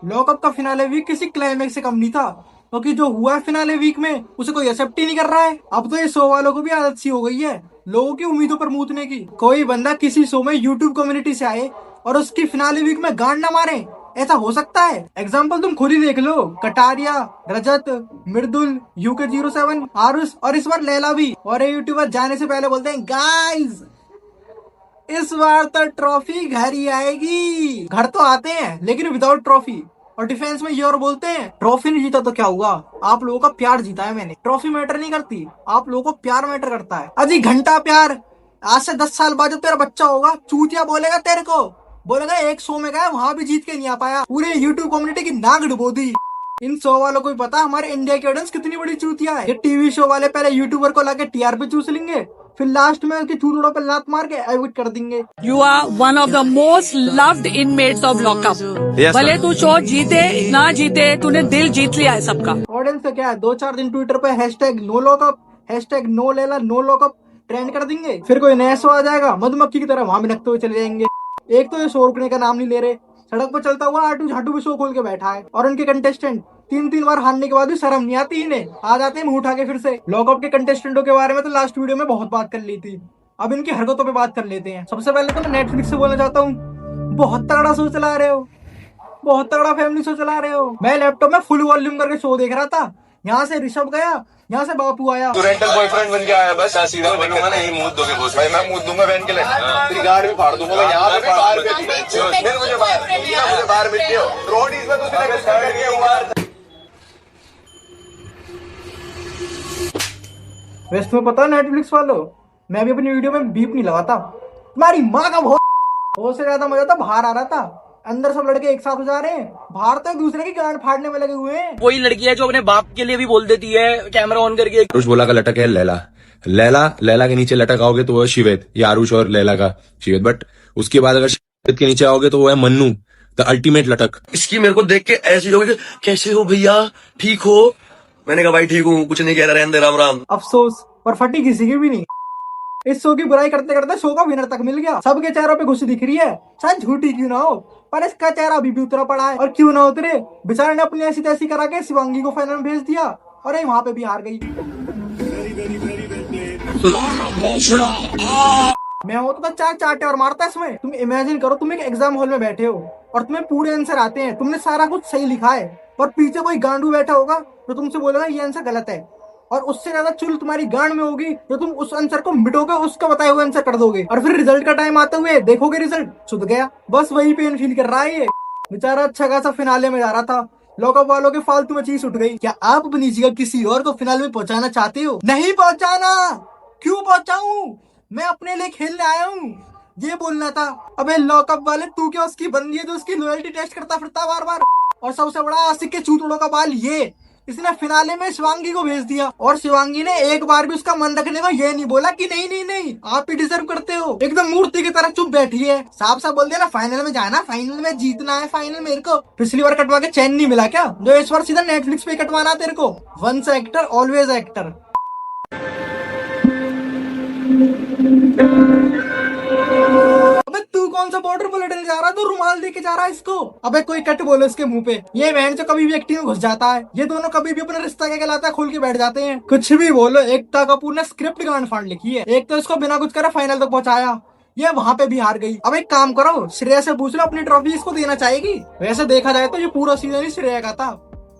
Lockup का finale week किसी climax से कम नहीं था, क्योंकि जो हुआ है फिनाले वीक में उसे कोई एक्सेप्ट ही नहीं कर रहा है। अब तो ये शो वालों को भी आदत सी हो गई है लोगों की उम्मीदों पर मूतने की। कोई बंदा किसी शो में यूट्यूब कम्युनिटी से आए और उसकी फिनाले वीक में गांड ना मारे, ऐसा हो सकता है? एग्जाम्पल तुम खुद ही देख लो, कटारिया, रजत, मृदुल, UK07, आरुष और इस बार लैला भी। और ये यूट्यूबर जाने से पहले बोलते हैं गाइस इस बार तो ट्रॉफी घर ही आएगी। घर तो आते हैं लेकिन विदाउट ट्रॉफी। और डिफेंस में ये और बोलते हैं ट्रॉफी नहीं जीता तो क्या हुआ, आप लोगों का प्यार जीता है मैंने। ट्रॉफी मैटर नहीं करती, आप लोगों को प्यार मैटर करता है। अजी घंटा प्यार। आज से 10 साल बाद जब तेरा बच्चा होगा चूतिया बोलेगा तेरे को, बोलेगा एक शो में गया वहां भी जीत के नहीं आ पाया, पूरे यूट्यूब कम्युनिटी की नाक डुबो दी। इन शो वालों को भी पता हमारे इंडिया की ऑडियंस कितनी बड़ी चूतिया है। ये टीवी शो वाले पहले यूट्यूबर को लाके TRP चूस लेंगे, फिर लास्ट में उसके चूतड़ों पर लात मार के एविट कर देंगे। You are one of the most loved inmates of lockup. Yes, भले sir. तू शो जीते ना जीते, तूने दिल जीत लिया है सबका। ऑडियंस का क्या है, 2-4 दिन ट्विटर पे #NoLockup, #NoLela, NoLockup ट्रेंड कर देंगे, फिर कोई नया शो आ जाएगा मधुमक्खी की तरह वहां भी नकते हुए चले जाएंगे। एक तो ये शो रुकने का नाम नहीं ले रहे, सड़क पर चलता हुआ आटू झाटू भी शो खोल के बैठा है। और उनके कंटेस्टेंट 3-3 बार हारने के बाद भी शर्म नहीं आती इन्हें, आ जाते हैं मुंह उठा के फिर से। लॉकअप के कंटेस्टेंटों के बारे में तो लास्ट वीडियो में बहुत बात कर ली थी, अब इनकी हरकतों पे बात कर लेते हैं। सबसे पहले तो मैं नेटफ्लिक्स से बोलना चाहता हूँ, बहुत तगड़ा शो चला रहे हो, बहुत तगड़ा फैमिली शो चला रहे हो। मैं लैपटॉप में फुल वॉल्यूम करके शो देख रहा था, यहाँ से ऋषभ गया, यहाँ से बापू आया। तू रेंटल बॉयफ्रेंड बन के आया बस, सीधा बनूंगा ना, यही मुंह दोगे बोस भाई, मैं मुंह दूंगा बहन के लिए, तेरी गाड़ भी फाड़ दूंगा मैं, यहाँ पे भी बाहर भी फिर मुझे बाहर मिट्टी हो रोड इसमें तो वैसे तुम्हें पता है नेटफ्लिक्स वालों, मैं भी अपनी वीडियो में बीप नहीं लगाता, तुम्हारी माँ का बहुत से ज्यादा मजा था बाहर आ रहा था। अंदर सब लड़के एक साथ हो जा रहे हैं, बाहर तो एक दूसरे की गांड फाड़ने में लगे हुए हैं। वही लड़की है जो अपने बाप के लिए भी बोल देती है कैमरा ऑन करके। आरुष बोला का लटक है लैला, लैला के नीचे लटक आओगे तो वो है शिवेद, या आरुष और लैला का शिवेद, बट उसके बाद अगर शिवेद के नीचे आओगे तो वो है मन्नू, द अल्टीमेट लटक। इसकी मेरे को देख के ऐसे लोग कैसे हो भैया, ठीक हो? मैंने कहा भाई ठीक हूँ, कुछ नहीं कह रहा, रहने दे, राम राम। अफसोस पर फटी किसी की भी नहीं। इस शो की बुराई करते करते शो का विनर तक मिल गया, सबके चेहरों पे खुशी दिख रही है, शायद झूठी क्यों ना हो, पर इसका चेहरा अभी भी उतरा पड़ा है। और क्यों ना उतरे, बेचारे ने अपनी ऐसी तैसी करा के शिवांगी को फाइनल में भेज दिया और ये वहां पे भी हार गई। मैं होता तो चार चाटे और मारता इसमें। तुम इमेजिन करो, तुम एक एग्जाम हॉल में बैठे हो और तुम्हें पूरे आंसर आते हैं, तुमने सारा कुछ सही लिखा है, पर पीछे कोई गांडू बैठा होगा जो तुमसे बोलेगा ये आंसर गलत है, और उससे ज्यादा चुल तुम्हारी गांड में होगी जो तुम उस आंसर को मिटोगे, उसका बताए हुए आंसर कर दोगे, और फिर रिजल्ट का टाइम आते हुए देखोगे रिजल्ट सुध गया। बस वही पेन फील कर रहा है ये बेचारा। अच्छा खासा फिनाले में जा रहा था, लॉकअप वालों के फालतू में चीज उठ गई। क्या आप अपनी जगह किसी और को फिनाले में पहुंचाना चाहते हो? नहीं पहुंचाना। क्यों पहुंचाऊं, मैं अपने लिए खेलने आया हूँ, ये बोलना था। अबे लॉकअप वाले, तू क्या उसकी बंदी है जो उसकी लॉयल्टी टेस्ट करता फिरता बार बार? और सबसे बड़ा आशिक के चूतड़ों का बाल ये, इसने फिनाले में शिवांगी को भेज दिया, और शिवांगी ने एक बार भी उसका मन रखने को ये नहीं बोला कि नहीं नहीं नहीं आप ही डिजर्व करते हो। एकदम मूर्ति की तरह चुप बैठी है, साफ साफ बोल दिया ना फाइनल में जाना, फाइनल में जीतना है, फाइनल मेरे को। पिछली बार कटवा के चैन नहीं मिला क्या, जो इस बार सीधा नेटफ्लिक्स पे कटवाना तेरे को? Once actor always actor. अबे तू कौन सा बॉर्डर बुलेटिन जा रहा है, तो रुमाल देके जा रहा है इसको। अबे कोई कट बोलो इसके मुंह पे, ये बहन जो कभी भी एक्टिंग में घुस जाता है, ये दोनों कभी भी अपना रिश्ता क्या कहलाता है खोल के बैठ जाते हैं। कुछ भी बोलो, एकता कपूर ने स्क्रिप्ट गांड फाड़ लिखी है। एक तो इसको बिना कुछ करे फाइनल तक पहुंचाया, ये वहां पे भी हार गई। अब एक काम करो, श्रेया से पूछ लो अपनी ट्रॉफी इसको देना चाहेगी। वैसे देखा जाए तो ये पूरा सीजन ही श्रेया का था,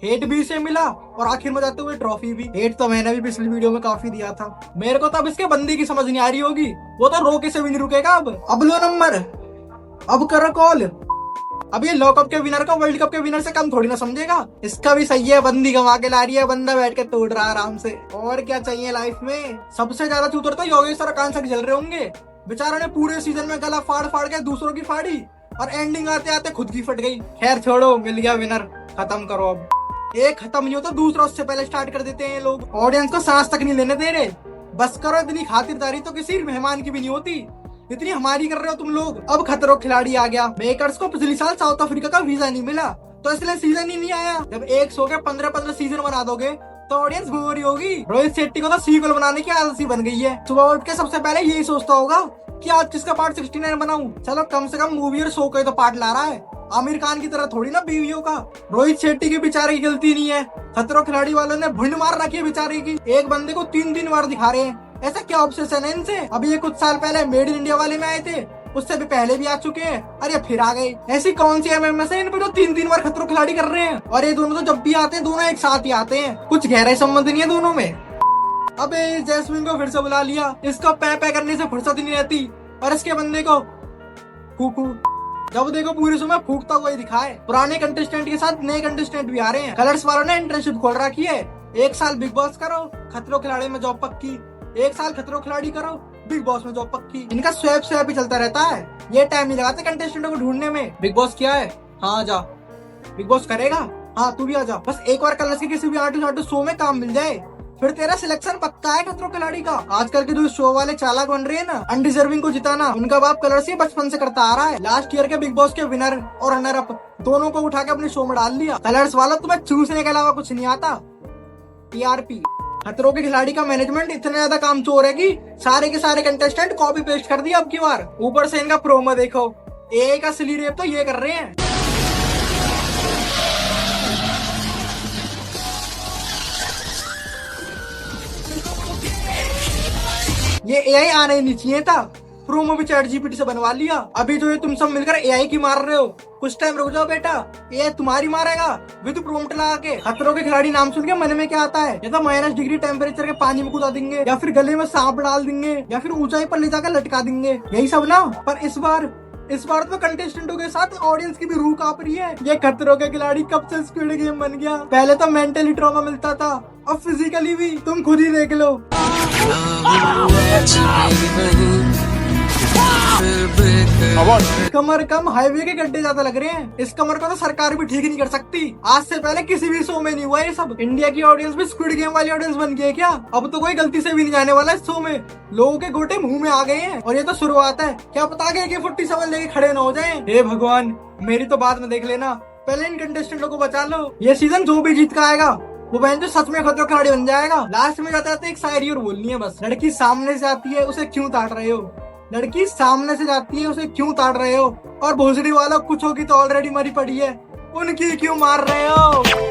हेट भी इसे मिला और आखिर में जाते हुए ट्रॉफी भी। हेट तो मैंने भी पिछली वीडियो में काफी दिया था। मेरे को तो अब इसके बंदी की समझ नहीं आ रही होगी, वो तो रोके से भी नहीं रुकेगा। अब लो नंबर, अब करो कॉल। अब ये लॉकअप के विनर को वर्ल्ड कप के विनर से कम थोड़ी ना समझेगा। इसका भी सही है, बंदी गंवा के ला रही है, बंदा बैठ के तोड़ रहा है आराम से। और क्या चाहिए लाइफ में। सबसे ज्यादा चूतर तो योगेश और आकांक्षा चल रहे होंगे, बेचारा ने पूरे सीजन में गला फाड़ फाड़ के दूसरों की फाड़ी, और एंडिंग आते आते खुद की फट गई। खैर छोड़ो, मिल गया विनर, खत्म करो। अब एक खत्म नहीं हो तो दूसरा उससे पहले स्टार्ट कर देते हैं लोग, ऑडियंस को सांस तक नहीं लेने दे रहे। बस करो, इतनी खातिरदारी तो किसी मेहमान की भी नहीं होती, इतनी हमारी कर रहे हो तुम लोग। अब खतरों खिलाड़ी आ गया। मेकर्स को पिछले साल साउथ अफ्रीका का वीजा नहीं मिला, तो इसलिए सीजन ही नहीं आया। जब एक शो के 15-15 सीजन बना दोगे तो ऑडियंस बोर ही होगी। रोहित शेट्टी को तो सीक्वल बनाने की आदत सी बन गई है, सुबह उठ के सबसे पहले यही सोचता होगा कि आज किसका पार्ट 69 बनाऊं। चलो कम से कम मूवी और शो का तो पार्ट ला रहा है, आमिर खान की तरह थोड़ी ना बीवियों का। रोहित शेट्टी की बेचारे की गलती नहीं है, खतरों खिलाड़ी वालों ने भुंड मार रखी है बेचारे की। एक बंदे को 3 बार दिखा रहे हैं, ऐसा क्या ऑब्सेशन है इनसे। अभी ये कुछ साल पहले मेड इन इंडिया वाले में आए थे, उससे भी पहले भी आ चुके हैं, अरे फिर आ गए। ऐसी कौन सी एमएमएस है इन पे जो 3 बार खतरों खिलाड़ी कर रहे हैं। और ये दोनों तो जब भी आते हैं दोनों एक साथ ही आते हैं, कुछ गहरा संबंध नहीं है दोनों में। अबे जैस्मिन को फिर से बुला लिया, इसको पै करने से फुर्सत ही नहीं रहती। और इसके बंदे को फूकू, जब देखो पूरे समय फूकता हुआ ही दिखाए। पुराने कंटेस्टेंट के साथ नए कंटेस्टेंट भी आ रहे हैं। कलर्स वालों ने इंटर्नशिप खोल रखी है, 1 साल बिग बॉस करो, खतरों खिलाड़ी में जॉब पक्की, 1 साल खतरों खिलाड़ी करो, बिग बॉस में जॉब पक्की। इनका स्वैप ही चलता रहता है, ये टाइम नहीं लगाते कंटेस्टेंटों को ढूंढने में। बिग बॉस क्या है, हाँ जा, बिग बॉस करेगा, हाँ तू भी आ जा। बस एक बार कलर्स के किसी भी आर्टिस्ट शो में काम मिल जाए, फिर तेरा सिलेक्शन पक्का है खतरों खिलाड़ी का। आजकल के जो शो वाले चालाक बन रहे हैं ना, अनडिजर्विंग को जिताना उनका बाप कलर्स ही बचपन से करता आ रहा है। लास्ट ईयर के बिग बॉस के विनर और रनर अप दोनों को उठा के अपने शो में डाल दिया। कलर्स वालों तुम्हें चूसने के अलावा कुछ नहीं आता। टीआरपी, खतरों के खिलाड़ी का मैनेजमेंट इतना ज्यादा काम चोर है कि सारे के सारे कंटेस्टेंट कॉपी पेस्ट कर दिया अब की बार। ऊपर से इनका प्रोमो देखो, ए का असली रेप तो ये कर रहे हैं। ये एआई आना ही नहीं चाहिए था, प्रोमो भी चैट जीपीटी से बनवा लिया। अभी तो ये तुम सब मिलकर एआई की मार रहे हो, कुछ टाइम रुक जाओ बेटा, एआई तुम्हारी मारेगा विद प्रॉम्प्ट लगा के। खतरों के खिलाड़ी नाम सुन के मन में क्या आता है, या तो -डिग्री टेम्परेचर के पानी में कूदा देंगे, या फिर गले में सांप डाल देंगे, या फिर ऊंचाई पर ले जाकर लटका देंगे, यही सब ना। पर इस बार तो कंटेस्टेंटों के साथ ऑडियंस की भी रूह कांप रही है। ये खतरों के खिलाड़ी कब से स्क्विड गेम बन गया। पहले तो मेंटली ट्रॉमा मिलता था, अब फिजिकली भी, तुम खुद ही देख लो। कमर कम हाईवे के गड्ढे ज्यादा लग रहे हैं। इस कमर को तो सरकार भी ठीक नहीं कर सकती। आज से पहले किसी भी शो में नहीं हुआ ये सब। इंडिया की ऑडियंस भी स्क्विड गेम वाली ऑडियंस बन गई है क्या। अब तो कोई गलती से भी नहीं जाने वाला इस शो में, लोगों के गोटे मुंह में आ गए हैं। और ये तो शुरुआत है, क्या पता आगे AK-47 लेके खड़े न हो जाए। हे भगवान, मेरी तो बाद में देख लेना, पहले इन कंटेस्टेंटों को बचा लो। ये सीजन जो भी जीत का आएगा वो बहन जो सच में खतरों खिलाड़ी बन जाएगा। लास्ट में जाते एक शायरी और बोलनी है बस, लड़की सामने से आती है उसे क्यों ताड़ रहे हो, लड़की सामने से जाती है उसे क्यों ताड़ रहे हो, और भोसड़ी वाला कुछ होगी तो ऑलरेडी मरी पड़ी है, उनकी क्यों मार रहे हो।